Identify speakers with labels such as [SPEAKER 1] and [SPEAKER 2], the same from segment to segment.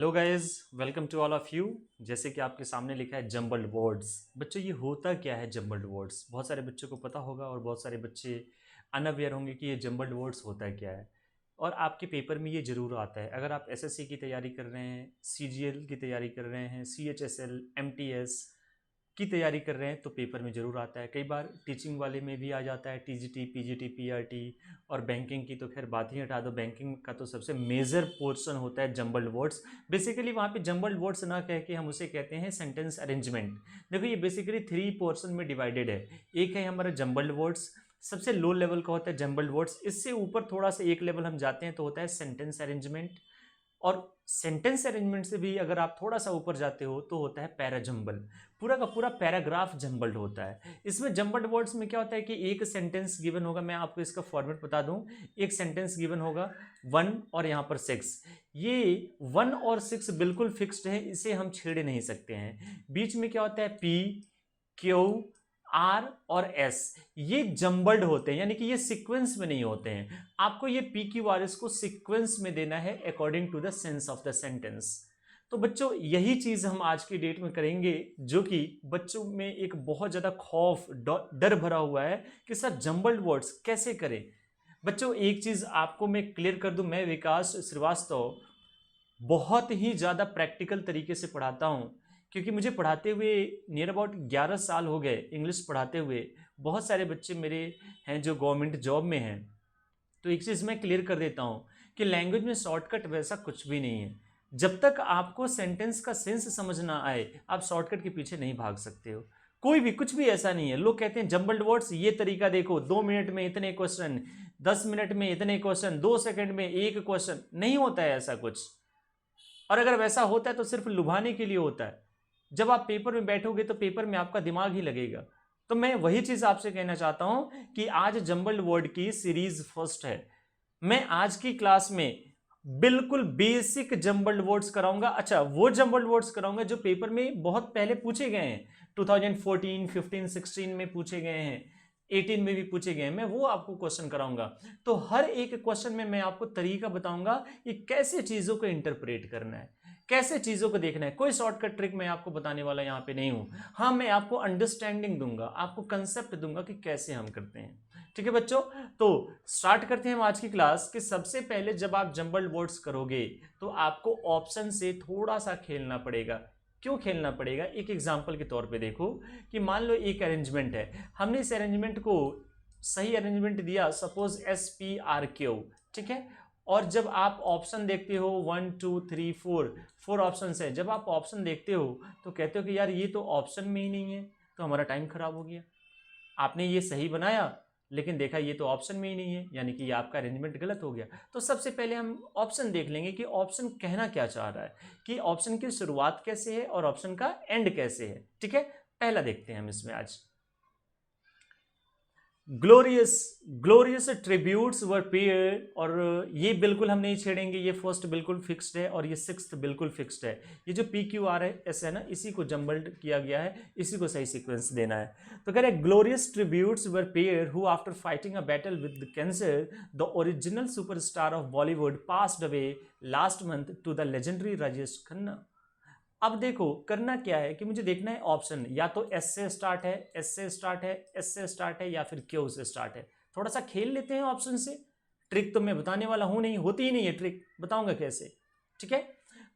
[SPEAKER 1] Hello guys, welcome to all of you. जैसे कि आपके सामने लिखा है जंबल्ड वर्ड्स। बच्चों, ये होता क्या है जंबल्ड वर्ड्स? बहुत सारे बच्चों को पता होगा और बहुत सारे बच्चे अनअवेयर होंगे कि ये जंबल्ड वर्ड्स होता क्या है। और आपके पेपर में ये जरूर आता है। अगर आप एसएससी की तैयारी कर रहे हैं, सीजीएल की तैयारी कर रहे हैं, सीएचएसएल, एमटीएस की तैयारी कर रहे हैं तो पेपर में ज़रूर आता है। कई बार टीचिंग वाले में भी आ जाता है, टीजीटी, पीजीटी, पीआरटी। और बैंकिंग की तो खैर बात ही हटा दो। बैंकिंग का तो सबसे मेजर पोर्शन होता है जंबल्ड वर्ड्स। बेसिकली वहाँ पे जंबल्ड वर्ड्स ना कह के हम उसे कहते हैं सेंटेंस अरेंजमेंट। देखो, ये बेसिकली 3 पोर्शन में डिवाइडेड है। एक है हमारा जंबल्ड वर्ड्स, सबसे लो लेवल का होता है जंबल्ड वर्ड्स। इससे ऊपर थोड़ा सा एक लेवल हम जाते हैं तो होता है सेंटेंस अरेंजमेंट। और सेंटेंस अरेंजमेंट से भी अगर आप थोड़ा सा ऊपर जाते हो तो होता है पैराजंबल। पूरा का पूरा पैराग्राफ जंबल्ड होता है। इसमें जंबल्ड वर्ड्स में क्या होता है कि एक सेंटेंस गिवन होगा। मैं आपको इसका फॉर्मेट बता दूं। एक सेंटेंस गिवन होगा 1 और यहाँ पर 6। ये 1 और 6 बिल्कुल फिक्स्ड है, इसे हम छेड़े नहीं सकते हैं। बीच में क्या होता है पी, क्यू, आर और एस। ये जंबल्ड होते हैं, यानी कि ये सीक्वेंस में नहीं होते हैं। आपको ये पी क्यू आर एस को सीक्वेंस में देना है according to the sense of the sentence. तो बच्चों, यही चीज हम आज की डेट में करेंगे, जो कि बच्चों में एक बहुत ज्यादा खौफ, डर भरा हुआ है कि सर जंबल्ड वर्ड्स कैसे करें। बच्चों, एक चीज आपको मैं क्लियर कर दूं, मैं विकास श्रीवास्तव बहुत ही ज़्यादा प्रैक्टिकल तरीके से पढ़ाता हूँ। क्योंकि मुझे पढ़ाते हुए नियर अबाउट 11 साल हो गए इंग्लिश पढ़ाते हुए। बहुत सारे बच्चे मेरे हैं जो गवर्नमेंट जॉब में हैं। तो एक चीज़ मैं क्लियर कर देता हूँ कि लैंग्वेज में शॉर्टकट वैसा कुछ भी नहीं है। जब तक आपको सेंटेंस का सेंस समझ ना आए, आप शॉर्टकट के पीछे नहीं भाग सकते हो। कोई भी कुछ भी ऐसा नहीं है। लोग कहते हैं जंबल्ड वर्ड्स, ये तरीका देखो, 2 मिनट में इतने क्वेश्चन, 10 मिनट में इतने क्वेश्चन, 2 सेकंड में एक क्वेश्चन। नहीं होता है ऐसा कुछ। और अगर वैसा होता है तो सिर्फ लुभाने के लिए होता है। जब आप पेपर में बैठोगे तो पेपर में आपका दिमाग ही लगेगा। तो मैं वही चीज आपसे कहना चाहता हूं कि आज जंबल्ड वर्ड की सीरीज फर्स्ट है। मैं आज की क्लास में बिल्कुल बेसिक जंबल्ड वर्ड्स कराऊंगा। अच्छा, वो जंबल्ड वर्ड्स कराऊंगा जो पेपर में बहुत पहले पूछे गए हैं। 2014, 15, 16 में पूछे गए हैं, 18 में भी पूछे गए हैं। मैं वो आपको क्वेश्चन कराऊंगा। तो हर एक क्वेश्चन में मैं आपको तरीका बताऊंगा कि कैसे चीजों को इंटरप्रेट करना है, कैसे चीजों को देखना है। कोई शॉर्टकट ट्रिक मैं आपको बताने वाला यहाँ पे नहीं हूं। हाँ, मैं आपको अंडरस्टैंडिंग दूंगा, आपको कंसेप्ट दूंगा कि कैसे हम करते हैं। ठीक है बच्चों, तो स्टार्ट करते हैं हम आज की क्लास। कि सबसे पहले जब आप जंबल्ड वर्ड्स करोगे तो आपको ऑप्शन से थोड़ा सा खेलना पड़ेगा। क्यों खेलना पड़ेगा? एक एग्जांपल के तौर पे देखो कि मान लो एक अरेंजमेंट है, हमने इस अरेंजमेंट को सही अरेंजमेंट दिया, suppose S P R Q. ठीक है। और जब आप ऑप्शन देखते हो 1 2 3 4, 4 ऑप्शन है। जब आप ऑप्शन देखते हो तो कहते हो कि यार ये तो ऑप्शन में ही नहीं है, तो हमारा टाइम खराब हो गया। आपने ये सही बनाया लेकिन देखा ये तो ऑप्शन में ही नहीं है, यानी कि ये आपका अरेंजमेंट गलत हो गया। तो सबसे पहले हम ऑप्शन देख लेंगे कि ऑप्शन कहना क्या चाह रहा है, कि ऑप्शन की शुरुआत कैसे है और ऑप्शन का एंड कैसे है। ठीक है, पहला देखते हैं हम इसमें आज। Glorious glorious tributes were paired. और ये बिल्कुल हम नहीं छेड़ेंगे, ये फर्स्ट बिल्कुल फिक्स्ड है और ये सिक्स्थ बिल्कुल फिक्स्ड है। ये जो पी क्यू आर है ऐसे है ना, इसी को जंबल्ड किया गया है, इसी को सही सीक्वेंस देना है। तो कह रहे glorious tributes were paid who after fighting a battle with cancer the original superstar of Bollywood passed away last month to the legendary Rajesh Khanna. अब देखो करना क्या है कि मुझे देखना है ऑप्शन, या तो एस से स्टार्ट है, एस से स्टार्ट है, एस से स्टार्ट है, या फिर क्यू से स्टार्ट है। थोड़ा सा खेल लेते हैं ऑप्शन से। ट्रिक तो मैं बताने वाला हूं नहीं, होती ही नहीं है ट्रिक, बताऊंगा कैसे। ठीक है।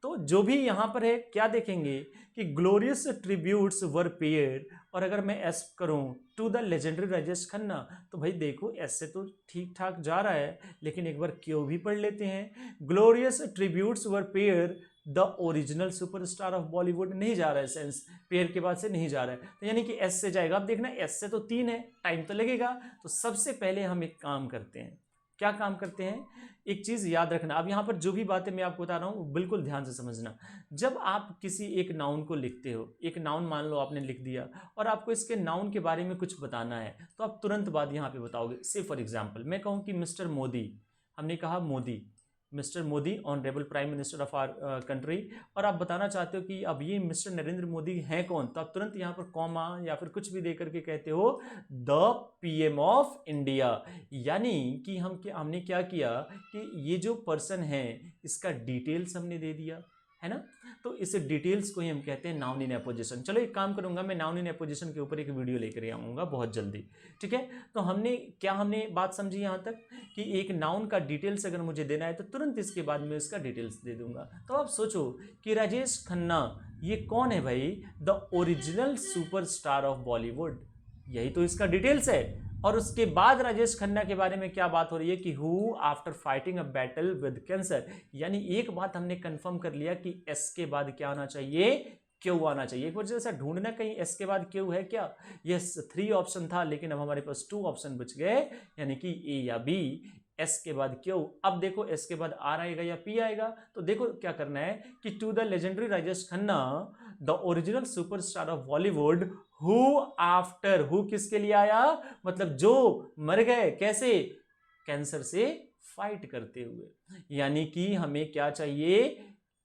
[SPEAKER 1] तो जो भी यहां पर है क्या देखेंगे कि ग्लोरियस ट्रिब्यूट्स वर पेयर्ड। और अगर मैं एस करूं to the legendary Rajesh Khanna, तो भाई देखो एस से तो ठीक ठाक जा रहा है, लेकिन एक बार क्यों भी पढ़ लेते हैं। Glorious tributes were pair the original superstar of Bollywood, नहीं जा रहा है सेंस, पेयर के बाद से नहीं जा रहा है, तो यानी कि एस से जाएगा। अब देखना एस से तो 3 है, टाइम तो लगेगा। तो सबसे पहले हम एक काम करते हैं। क्या काम करते हैं? एक चीज याद रखना। अब यहां पर जो भी बातें मैं आपको बता रहा हूं बिल्कुल ध्यान से समझना। जब आप किसी एक नाउन को लिखते हो, एक नाउन मान लो आपने लिख दिया, और आपको इसके नाउन के बारे में कुछ बताना है, तो आप तुरंत बाद यहां पे बताओगे। से फॉर एग्जाम्पल मैं कहूं कि मिस्टर मोदी, हमने कहा Modi, mister Modi honourable prime minister of our country. और आप बताना चाहते हो कि अब ये मिस्टर नरेंद्र मोदी हैं कौन, तो आप तुरंत यहाँ पर कॉमा या फिर कुछ भी दे करके कहते हो द पीएम ऑफ इंडिया। यानी कि हमने क्या किया कि ये जो पर्सन है इसका डिटेल्स हमने दे दिया, है ना। तो इस डिटेल्स को ही हम कहते हैं नाउन इन एपोजिशन। चलो एक काम करूंगा, मैं नाउन इन एपोजिशन के ऊपर एक वीडियो लेकर आऊंगा बहुत जल्दी, ठीक है। तो हमने बात समझी यहाँ तक कि एक नाउन का डिटेल्स अगर मुझे देना है तो तुरंत इसके बाद में इसका डिटेल्स दे दूंगा। तो आप सोचो कि राजेश खन्ना ये कौन है भाई, the original superstar of Bollywood, यही तो इसका डिटेल्स है। और उसके बाद राजेश खन्ना के बारे में क्या बात हो रही है कि who after fighting a battle with cancer, यानी एक बात हमने कंफर्म कर लिया कि एस के बाद क्या आना चाहिए, क्यू आना चाहिए। एक बार जैसा ढूंढना कहीं एस के बाद क्यू है क्या, यस 3 ऑप्शन था लेकिन अब हमारे पास 2 ऑप्शन बच गए, यानी कि ए या बी, एस के बाद क्यू। अब देखो एस के बाद आर आएगा या पी आएगा, तो देखो क्या करना है कि to the legendary Rajesh Khanna the original superstar of Bollywood who after, who किसके लिए आया, मतलब जो मर गए, कैसे, कैंसर से फाइट करते हुए। यानी कि हमें क्या चाहिए,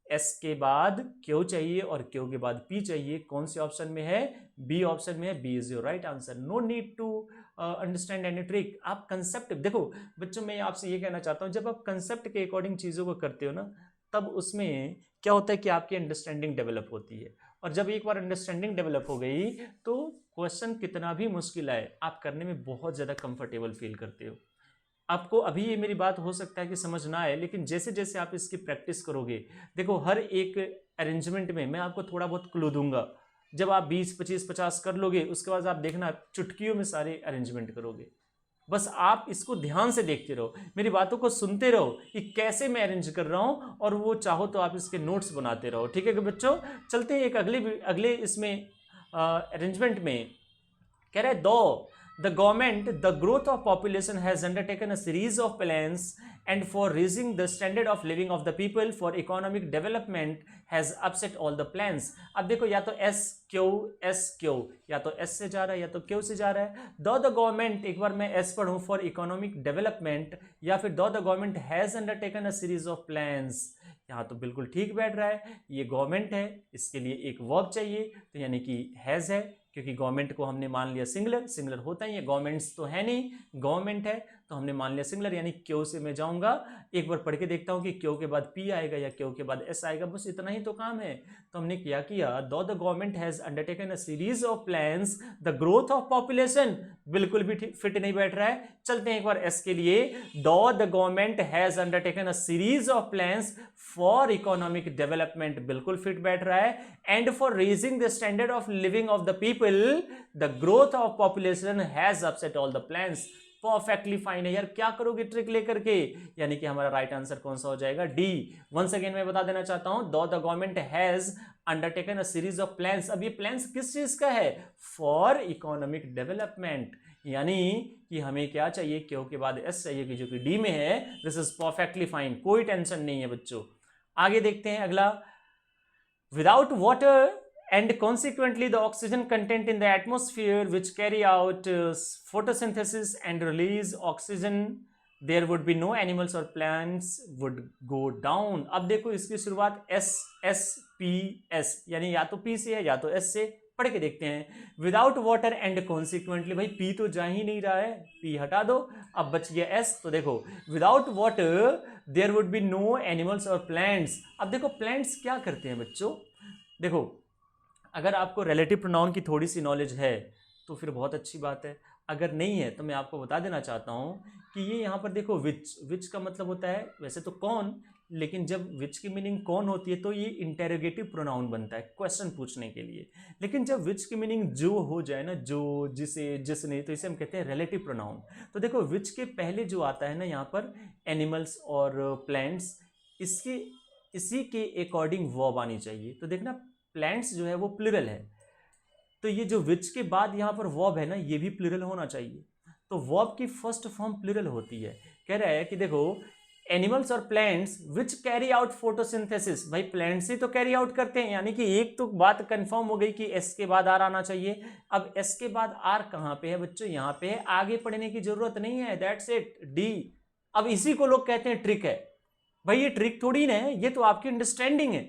[SPEAKER 1] एस के बाद क्यू चाहिए और क्यू के बाद पी चाहिए। कौन से ऑप्शन में है, बी ऑप्शन में है, B is your right answer. No need to understand any trick. आप कंसेप्ट देखो बच्चों, मैं आपसे ये कहना चाहता हूं, जब आप कंसेप्ट के अकॉर्डिंग चीजों को करते हो ना, तब उसमें क्या होता है कि आपकी अंडरस्टैंडिंग डेवलप होती है। और जब एक बार अंडरस्टैंडिंग डेवलप हो गई तो क्वेश्चन कितना भी मुश्किल आए आप करने में बहुत ज्यादा कंफर्टेबल फील करते हो। आपको अभी ये मेरी बात हो सकता है कि समझ ना आए, लेकिन जैसे जैसे आप इसकी प्रैक्टिस करोगे, देखो हर एक अरेंजमेंट में मैं आपको थोड़ा बहुत क्लू दूंगा। जब आप 20, 25, 50 कर लोगे, उसके बाद आप देखना चुटकियों में सारे अरेंजमेंट करोगे। बस आप इसको ध्यान से देखते रहो, मेरी बातों को सुनते रहो कि कैसे मैं अरेंज कर रहा हूं, और वो चाहो तो आप इसके नोट्स बनाते रहो, ठीक है कि बच्चों। चलते हैं एक अगले इसमें अरेंजमेंट में। कह रहे दो the government, the growth of population has undertaken a series of plans and for raising the standard of living of the people for economic development has upset all the plans। अब देखो या तो S Q, या तो S से जा रहा है या तो क्यू से जा रहा है। दो द गवर्नमेंट, एक बार मैं एस पढ़ूं, फॉर इकोनॉमिक डेवलपमेंट, या फिर दो the government has undertaken a series of plans. यहाँ तो बिल्कुल ठीक बैठ रहा है, ये गवर्नमेंट है, इसके लिए एक वर्ब चाहिए, तो यानी कि हैज है, क्योंकि गवर्नमेंट को हमने मान लिया सिंगुलर होता ही है, गवर्नमेंट्स तो है नहीं, गवर्नमेंट है तो हमने मान लिया सिंगुलर, यानी क्यू से मैं जाऊंगा। एक बार पढ़ के देखता हूं कि क्यू के बाद पी आएगा या क्यू के बाद एस आएगा, बस इतना ही तो काम है। तो हमने क्या किया, दो the government has undertaken a series of plans the growth of population, बिल्कुल भी फिट नहीं बैठ रहा है। चलते हैं एक बार एस के लिए, दो the government has undertaken a series of plans for economic development, बिल्कुल फिट बैठ रहा है, and for raising the standard of living of the people the growth of population has upset all the plans. Perfectly fine है यार, क्या करोगे trick लेकर के, यानी कि हमारा राइट आंसर कौन सा हो जाएगा, डी। वंस अगेन मैं बता देना चाहता हूं, दो the government has undertaken a series of plans. अब ये प्लान्स किस चीज का है, फॉर इकोनॉमिक डेवलपमेंट, यानी कि हमें क्या चाहिए, क्यू के बाद एस चाहिए, कि जो कि डी में है। दिस इज परफेक्टली फाइन, कोई टेंशन नहीं है बच्चों। आगे देखते हैं अगला, without water and consequently the oxygen content in the atmosphere which carry out photosynthesis and release oxygen, there would be no animals or plants would go down। अब देखो इसकी शुरुआत एस एस पी एस, यानी या तो P से है या तो एस से। पढ़ के देखते हैं, विदाउट वाटर एंड कॉन्सिक्वेंटली, भाई पी तो जा ही नहीं रहा है, पी हटा दो, अब बच गया एस। तो देखो without water there would be no animals और प्लांट्स। अब देखो प्लांट्स क्या करते हैं बच्चों, देखो अगर आपको रिलेटिव प्रोनाउन की थोड़ी सी नॉलेज है तो फिर बहुत अच्छी बात है, अगर नहीं है तो मैं आपको बता देना चाहता हूं कि ये यहाँ पर देखो विच का मतलब होता है वैसे तो कौन, लेकिन जब विच की मीनिंग कौन होती है तो ये इंटेरोगेटिव प्रोनाउन बनता है क्वेश्चन पूछने के लिए। लेकिन जब विच की मीनिंग जो हो जाए ना, जो, जिसे, जिसने, तो इसे हम कहते हैं रिलेटिव प्रोनाउन। तो देखो विच के पहले जो आता है ना यहाँ पर एनिमल्स और प्लांट्स, इसी के अकॉर्डिंग वर्ब आनी चाहिए। तो देखना प्लांट्स जो है वो प्लूरल है, तो ये जो विच के बाद यहाँ पर वर्ब है ना, ये भी प्लूरल होना चाहिए। तो वर्ब की फर्स्ट फॉर्म प्लूरल होती है। कह रहा है कि देखो एनिमल्स और plants which carry out photosynthesis, भाई प्लांट्स ही तो कैरी आउट करते हैं, यानी कि एक तो बात कंफर्म हो गई कि एस के बाद आर आना चाहिए। अब एस के बाद आर कहाँ पे है बच्चों, यहाँ पे है, आगे पढ़ने की जरूरत नहीं है, दैट्स इट, डी। अब इसी को लोग कहते हैं ट्रिक है, भाई ये ट्रिक थोड़ी ना है, ये तो आपकी अंडरस्टैंडिंग है।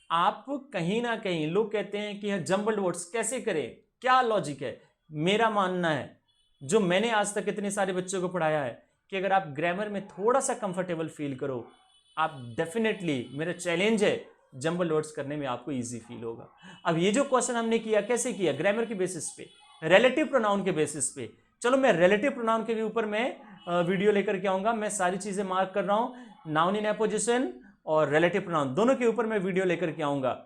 [SPEAKER 1] आप कहीं ना कहीं लोग कहते हैं कि जंबल्ड वर्ड्स कैसे करें, क्या लॉजिक है। मेरा मानना है, जो मैंने आज तक इतने सारे बच्चों को पढ़ाया है, कि अगर आप ग्रामर में थोड़ा सा कंफर्टेबल फील करो, आप डेफिनेटली, मेरा चैलेंज है जंबल वर्ड्स करने में आपको इजी फील होगा। अब ये जो क्वेश्चन हमने किया कैसे किया, ग्रामर के बेसिस पे, रिलेटिव प्रोनाउन के बेसिस पे। चलो मैं रिलेटिव प्रोनाउन के भी ऊपर मैं वीडियो लेकर के आऊंगा, मैं सारी चीजें मार्क कर रहा हूं, नाउन इन अपोजिशन और रिलेटिव प्रोनाउन दोनों के ऊपर मैं वीडियो लेकर के आऊंगा।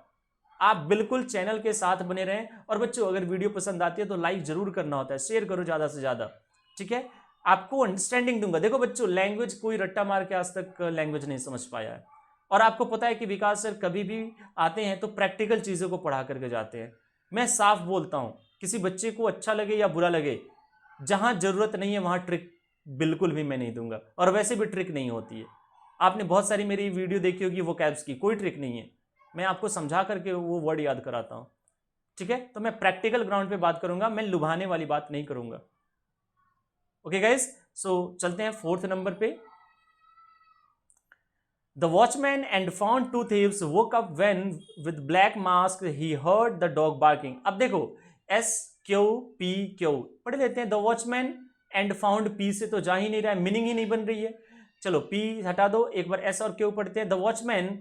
[SPEAKER 1] आप बिल्कुल चैनल के साथ बने रहें। और बच्चों अगर वीडियो पसंद आती है तो लाइक जरूर करना होता है, शेयर करो ज्यादा से ज्यादा, ठीक है। आपको अंडरस्टैंडिंग दूंगा। देखो बच्चों, लैंग्वेज कोई रट्टा मार के आज तक लैंग्वेज नहीं समझ पाया है। और आपको पता है कि विकास सर कभी भी आते हैं तो प्रैक्टिकल चीजों को पढ़ा करके जाते हैं। मैं साफ बोलता हूं, किसी बच्चे को अच्छा लगे या बुरा लगे, जहां जरूरत नहीं है वहां ट्रिक बिल्कुल भी मैं नहीं दूंगा। और वैसे भी ट्रिक नहीं होती है। आपने बहुत सारी मेरी वीडियो देखी होगी वो कैब्स की, कोई ट्रिक नहीं है। मैं आपको समझा करके वो वर्ड याद कराता हूं, ठीक है। तो मैं प्रैक्टिकल ग्राउंड पे बात करूंगा, मैं लुभाने वाली बात नहीं करूंगा। ओके गाइस, सो चलते हैं 4th नंबर पे। The watchman and found two thieves woke up when with black mask he heard the dog barking। अब देखो SQPQ पढ़ लेते हैं। The watchman and found P से तो जा ही नहीं रहा है, मीनिंग ही नहीं बन रही है। चलो P हटा दो, एक बार S और Q पढ़ते हैं। The watchman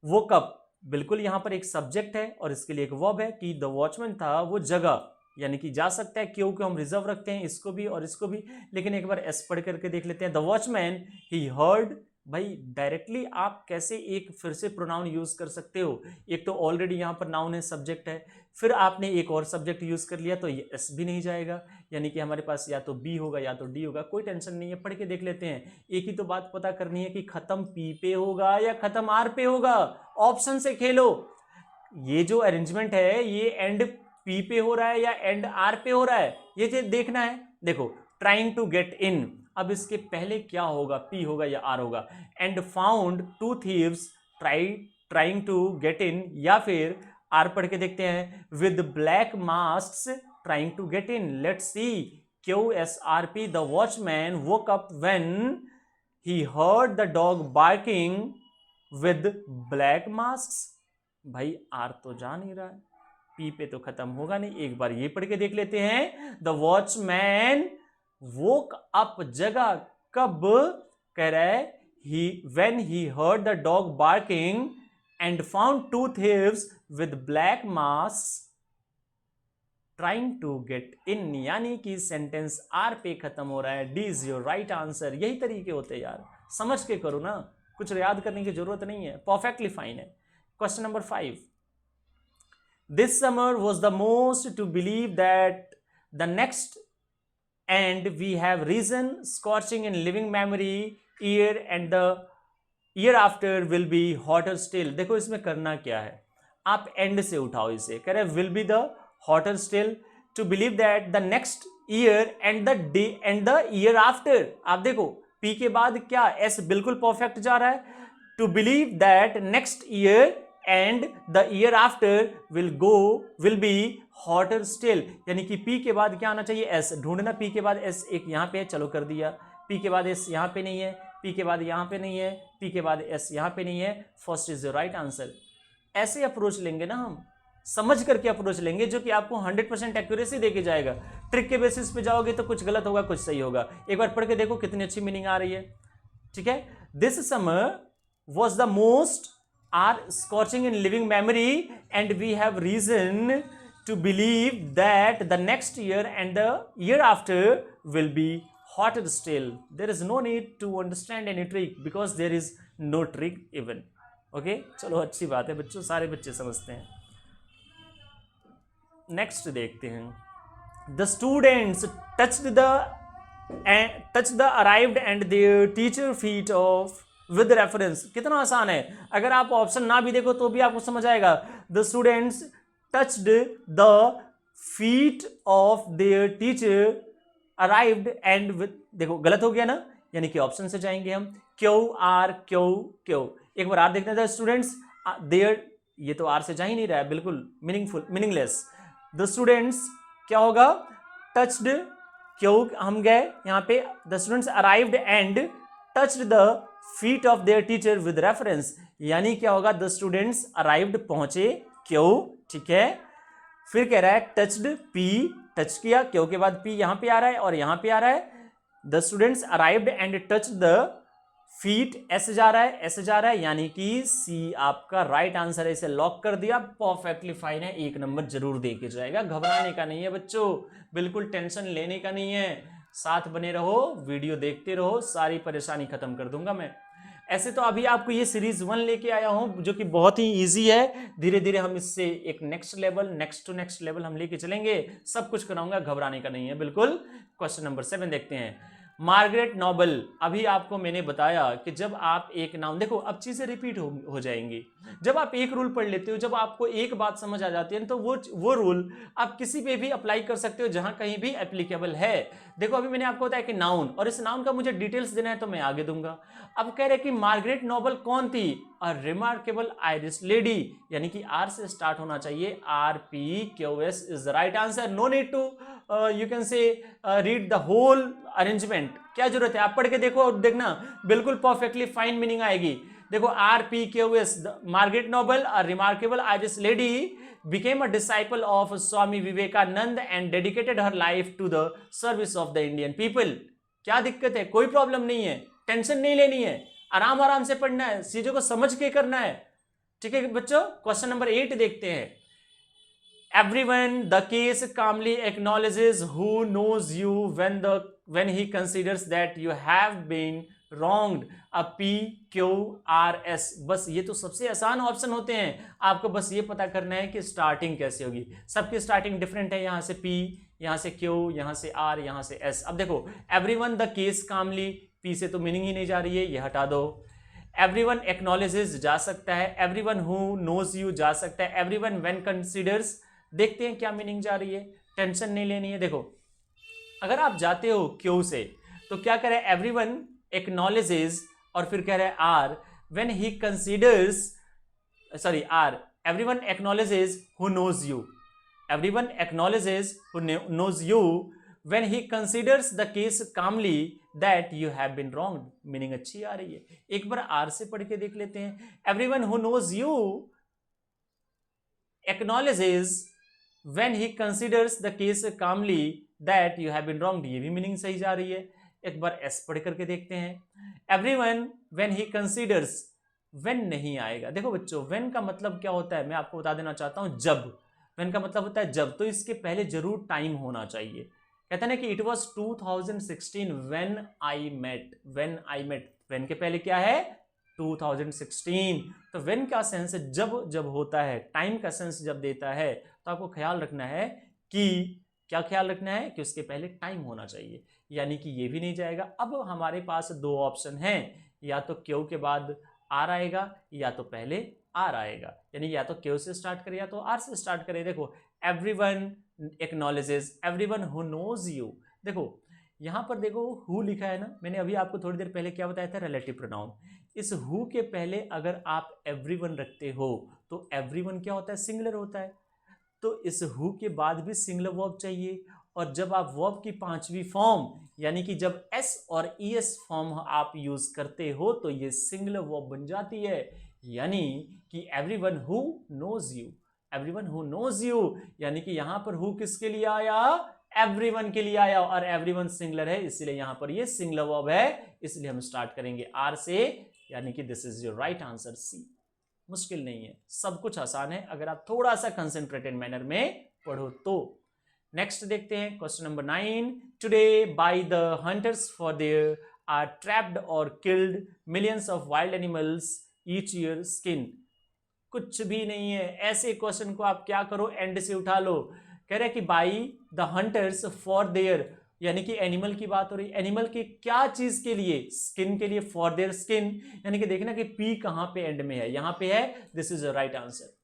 [SPEAKER 1] woke up, बिल्कुल यहां पर एक सब्जेक्ट है और इसके लिए एक वर्ब है कि द वॉचमैन था, वो जगह, यानी कि जा सकता है। क्यों को हम रिजर्व रखते हैं, इसको भी और इसको भी। लेकिन एक बार एस पढ़ करके देख लेते हैं। The watchman he heard. भाई डायरेक्टली आप कैसे एक फिर से प्रोनाउन यूज कर सकते हो? एक तो ऑलरेडी यहां पर नाउन है, सब्जेक्ट है, फिर आपने एक और सब्जेक्ट यूज कर लिया तो ये एस भी नहीं जाएगा, यानी कि हमारे पास या तो बी होगा या तो डी होगा। कोई टेंशन नहीं है, पढ़ के देख लेते हैं। एक ही तो बात पता करनी है कि खत्म पी पे होगा या खत्म आर पे होगा। ऑप्शन से खेलो। ये जो अरेंजमेंट है ये एंड पी पे हो रहा है या एंड आर पे हो रहा है, ये देखना है। देखो ट्राइंग टू गेट इन, अब इसके पहले क्या होगा, पी होगा या आर होगा। And found two thieves trying to get in, या फिर आर पढ़ के देखते हैं with black masks trying to get in. Let's see QSRP। The watchman woke up when he heard the dog barking with black masks. भाई R तो जा नहीं रहा है, पी पे तो खत्म होगा नहीं। एक बार ये पढ़ के देख लेते हैं। द वॉचमैन वोक अप, जगह कब, कह रहा है he when he heard the dog barking and found two thieves with black mask trying to get in, यानी कि सेंटेंस आर पे खत्म हो रहा है। D is your right answer. यही तरीके होते हैं यार, समझ के करो ना, कुछ याद करने की जरूरत नहीं है, परफेक्टली फाइन है। Question number 5। This summer was the most to believe that the next, and we have reason scorching in living memory year, and the year after will be hotter still। देखो इसमें करना क्या है, आप and से उठाओ इसे, कह रहे will be the hotter still to believe that the next year and the day and the year after। आप देखो P के बाद क्या, S बिल्कुल परफेक्ट जा रहा है। to believe that next year and the year after will be hotter still, यानी कि P के बाद क्या आना चाहिए, S। ढूंढना P के बाद S, एक यहाँ पे है, चलो कर दिया। P के बाद S यहाँ पे नहीं है, P के बाद यहाँ पे नहीं है, P के बाद S यहाँ पे नहीं है। First is the right answer. ऐसे अप्रोच लेंगे ना हम, समझ करके अप्रोच लेंगे, जो कि आपको 100% एक्यूरेसी देके जाएगा। ट्रिक के बेसिस पे जाओगे तो कुछ गलत होगा, कुछ सही होगा। एक बार पढ़ के देखो कितनी अच्छी मीनिंग आ रही है, ठीक है। This summer was the most are scorching in living memory, and we have reason to believe that the next year and the year after will be hotter still। there is no need to understand any trick because there is no trick even। okay, चलो अच्छी बात है बच्चों, सारे बच्चे समझते हैं। Next देखते हैं। the students touched the arrived and their teacher feet of with reference. कितना आसान है, अगर आप ऑप्शन ना भी देखो तो भी आपको समझ आएगा। The students touched the feet of their teacher arrived and with, देखो गलत हो गया ना, यानी कि ऑप्शन से जाएंगे हम। QRQ। एक बार आर देखते हैं। द स्टूडेंट्स देयर, ये तो आर से जा ही नहीं रहा है, बिल्कुल मीनिंगलेस। द स्टूडेंट्स क्या होगा, टच्ड, क्यों हम गए यहाँ पे। The students arrived and touched the feet of their teacher with reference, यानी क्या होगा, द स्टूडेंट्स अराइव्ड, पहुंचे, क्यों, ठीक है। फिर कह रहा है टच्ड, पी, टच किया, क्यों के बाद पी यहां पे आ रहा है और यहां पे आ रहा है। The students arrived and touched the feet S जा रहा है, एस जा रहा है, यानी कि सी आपका राइट आंसर है। इसे लॉक कर दिया, परफेक्टली फाइन है, 1 नंबर जरूर दे के जाएगा। घबराने का नहीं है बच्चों, बिल्कुल टेंशन लेने का नहीं है। साथ बने रहो, वीडियो देखते रहो, सारी परेशानी खत्म कर दूंगा मैं। ऐसे तो अभी आपको ये सीरीज 1 लेके आया हूं जो कि बहुत ही इजी है। धीरे धीरे हम इससे एक next level, next to next level हम लेके चलेंगे, सब कुछ कराऊंगा, घबराने का नहीं है बिल्कुल। क्वेश्चन नंबर 7 देखते हैं। मार्गरेट नोबल, अभी आपको मैंने बताया कि जब आप एक नाउन, देखो अब चीजें रिपीट हो जाएंगी। जब आप एक रूल पढ़ लेते हो, जब आपको एक बात समझ आ जाती है तो वो रूल आप किसी पे भी अप्लाई कर सकते हो जहां कहीं भी एप्लीकेबल है। देखो अभी मैंने आपको बताया कि नाउन, और इस नाउन का मुझे डिटेल्स देना है तो मैं आगे दूंगा। अब कह रहे कि मार्गरेट नोबल कौन थी? अ रिमार्केबल आयरिश लेडी, यानी कि आर से स्टार्ट होना चाहिए। RPQS is the right answer. No need to you can say read the whole arrangement, क्या जरूरत है, आप पढ़ के देखो और देखना, बिल्कुल परफेक्टली फाइन मीनिंग आएगी। देखो RPQS, Margaret Noble, a remarkable Irish lady, became a disciple of Swami Vivekanand and dedicated her life to the service of the Indian people। क्या दिक्कत है? कोई प्रॉब्लम नहीं है, टेंशन नहीं लेनी है, आराम आराम से पढ़ना है, चीजों को समझ के करना है। ठीक है बच्चों, क्वेश्चन नंबर 8 देखते हैं। Everyone, the case calmly acknowledges who knows you when he considers that you have been wronged। a PQRS, बस ये तो सबसे आसान ऑप्शन होते हैं, आपको बस ये पता करना है कि स्टार्टिंग कैसे होगी। सबकी स्टार्टिंग डिफरेंट है, यहां से P, यहां से Q, यहां से R, यहां से S। अब देखो everyone the case calmly, P से तो मीनिंग ही नहीं जा रही है, ये हटा दो। एवरीवन एक्नॉलेजेस जा सकता है, एवरीवन हु नोज यू जा सकता है, एवरीवन व्हेन कंसीडर्स, देखते हैं क्या मीनिंग जा रही है, टेंशन नहीं लेनी है। देखो अगर आप जाते हो क्यू से तो क्या कह रहे हैं? एवरीवन एक्नॉलेजेस, और फिर कह रहे हैं R when he considers, sorry R, everyone acknowledges who knows you, everyone acknowledges who knows you when he considers the case calmly that you have been wronged. Meaning अच्छी आ रही है, एक बार आर से पढ़ के देख लेते हैं। Everyone who knows you acknowledges when he considers the case calmly that you have been wronged, ये भी मीनिंग सही जा रही है। एक बार एस पढ़ करके देखते हैं। Everyone when he considers, when नहीं आएगा। देखो बच्चों व्हेन का मतलब क्या होता है मैं आपको बता देना चाहता हूं, जब। व्हेन का मतलब होता है जब, तो इसके पहले जरूर टाइम होना चाहिए। कहते हैं ना कि it was 2016 when I met, when I met, when के पहले क्या है? 2016। तो व्हेन का सेंस जब जब होता है, टाइम का सेंस जब देता है, तो आपको ख्याल रखना है कि क्या ख्याल रखना है कि उसके पहले टाइम होना चाहिए, यानी कि ये भी नहीं जाएगा। अब हमारे पास दो ऑप्शन हैं, या तो क्यू के बाद आर आएगा या तो पहले आर आएगा, यानी या तो क्यू से स्टार्ट करे या तो आर से स्टार्ट करे। देखो everyone acknowledges, everyone who knows you, देखो यहां पर देखो हु लिखा है ना, मैंने अभी आपको थोड़ी देर पहले क्या बताया था? Relative pronoun. इस हु के पहले अगर आप एवरीवन रखते हो तो एवरीवन क्या होता है? सिंगुलर होता है। तो इस हु के बाद भी सिंगुलर वर्ब चाहिए, और जब आप वर्ब की 5वीं फॉर्म यानी कि जब एस और ईएस फॉर्म आप यूज करते हो तो ये सिंगुलर वर्ब बन जाती है, यानी कि everyone who knows you, everyone who knows you, यानी कि यहां पर हु किसके लिए आया? एवरीवन के लिए आया, और एवरीवन सिंगुलर है इसलिए यहां पर ये सिंगुलर वर्ब है, इसलिए हम स्टार्ट करेंगे आर से, यानी कि this is your right answer C. मुश्किल नहीं है, सब कुछ आसान है अगर आप थोड़ा सा कंसंट्रेटेड मैनर में पढ़ो तो। नेक्स्ट देखते हैं question number 9। Today by the hunters for their are trapped और killed millions of wild animals each year skin. कुछ भी नहीं है, ऐसे क्वेश्चन को आप क्या करो, एंड से उठा लो। कह रहे कि by the hunters for there, यानी कि एनिमल की बात हो रही, एनिमल की क्या चीज के लिए? स्किन के लिए, फॉर देयर स्किन, यानी कि देखना कि पी कहां पे एंड में है, यहां पे है, this is the right answer.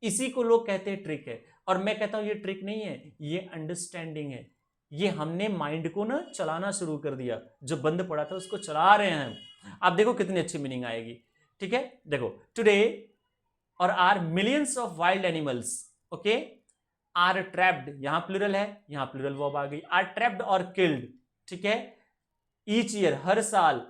[SPEAKER 1] इसी को लोग कहते हैं ट्रिक है, और मैं कहता हूं ये ट्रिक नहीं है, ये अंडरस्टैंडिंग है। ये हमने माइंड को ना चलाना शुरू कर दिया, जो बंद पड़ा था उसको चला रहे हैं हम। आप देखो कितनी अच्छी मीनिंग आएगी। ठीक है, देखो टुडे और are millions of wild animals, okay, are trapped, यहां प्लूरल है, यहां प्लूरल वर्ब आ गई, आर ट्रैप्ड और किल्ड। ठीक है, ईच ईयर, हर साल,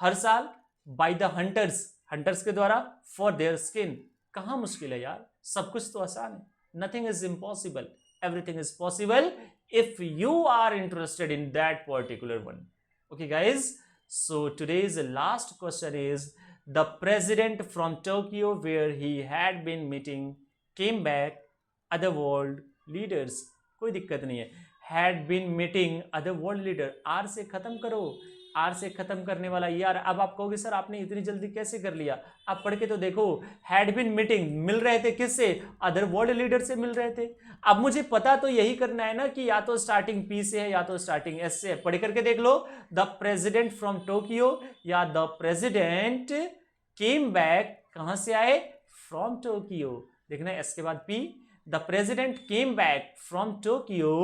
[SPEAKER 1] हर साल, बाय द हंटर्स, हंटर्स के द्वारा, फॉर देयर स्किन। कहां मुश्किल है यार, सब कुछ तो आसान है। Nothing is impossible, everything is possible if you are interested in that particular one. Okay guys, So today's last question is, the president from Tokyo where he had been meeting came back, other world leaders. कोई दिक्कत नहीं है, had been meeting other world leader, R से खत्म करो, are से खत्म करने वाला यार। अब आप कहोगे सर आपने इतनी जल्दी कैसे कर लिया, आप पढ़ के तो देखो। हैड बीन मीटिंग, मिल रहे थे किससे, अदर वर्ल्ड लीडर से मिल रहे थे। अब मुझे पता तो यही करना है ना कि या तो स्टार्टिंग पी से है या तो स्टार्टिंग एस से है। पढ़ करके देख लो, द प्रेसिडेंट फ्रॉम टोक्यो या द प्रेसिडेंट केम बैक, कहां से आए, फ्रॉम टोक्यो। देखना एस के बाद P, the president came back from Tokyo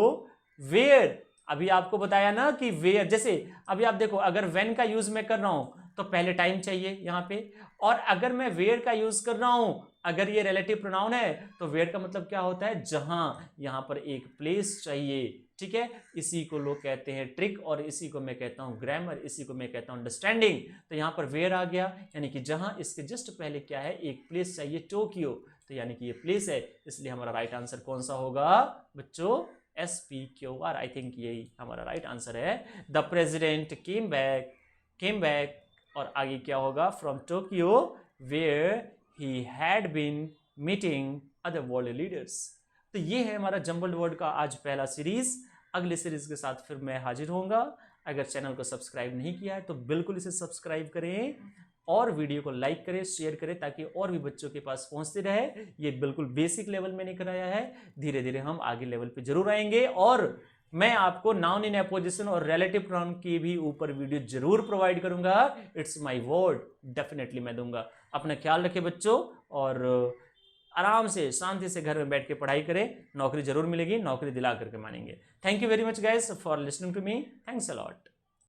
[SPEAKER 1] where, अभी आपको बताया ना कि वेयर। जैसे अभी आप देखो, अगर वेन का यूज मैं कर रहा हूं तो पहले टाइम चाहिए यहां पे, और अगर मैं वेयर का यूज कर रहा हूं, अगर ये रिलेटिव प्रोनाउन है तो वेयर का मतलब क्या होता है, जहां। यहां पर एक प्लेस चाहिए, ठीक है। इसी को लोग कहते हैं ट्रिक, और इसी को मैं कहता हूं ग्रामर, इसी को मैं कहता हूं अंडरस्टैंडिंग। तो यहां पर वेयर आ गया, यानी कि जहां। इसके जस्ट पहले क्या है, एक प्लेस चाहिए, टोक्यो, तो यानी कि ये प्लेस है, इसलिए हमारा राइट आंसर कौन सा होगा बच्चों, SPQR। आई थिंक यही हमारा राइट आंसर है। द प्रेसिडेंट केम बैक, और आगे क्या होगा, from Tokyo where he had been meeting other world leaders. तो ये है हमारा जंबल्ड वर्ड का आज पहला सीरीज। अगले सीरीज के साथ फिर मैं हाजिर होऊंगा। अगर चैनल को सब्सक्राइब नहीं किया है तो बिल्कुल इसे सब्सक्राइब करें, और वीडियो को लाइक करें, शेयर करें, ताकि और भी बच्चों के पास पहुंचते रहे। ये बिल्कुल बेसिक लेवल में नहीं कराया है, धीरे धीरे हम आगे लेवल पे जरूर आएंगे। और मैं आपको नाउन इन अपोजिशन और रिलेटिव प्रोनाउन की भी ऊपर वीडियो जरूर प्रोवाइड करूंगा। इट्स माय वर्ड, डेफिनेटली मैं दूंगा। अपना ख्याल रखें बच्चों, और आराम से शांति से घर में बैठ के पढ़ाई करें, नौकरी जरूर मिलेगी, नौकरी दिला करके मानेंगे। Thank you very much guys for listening to me, thanks a lot.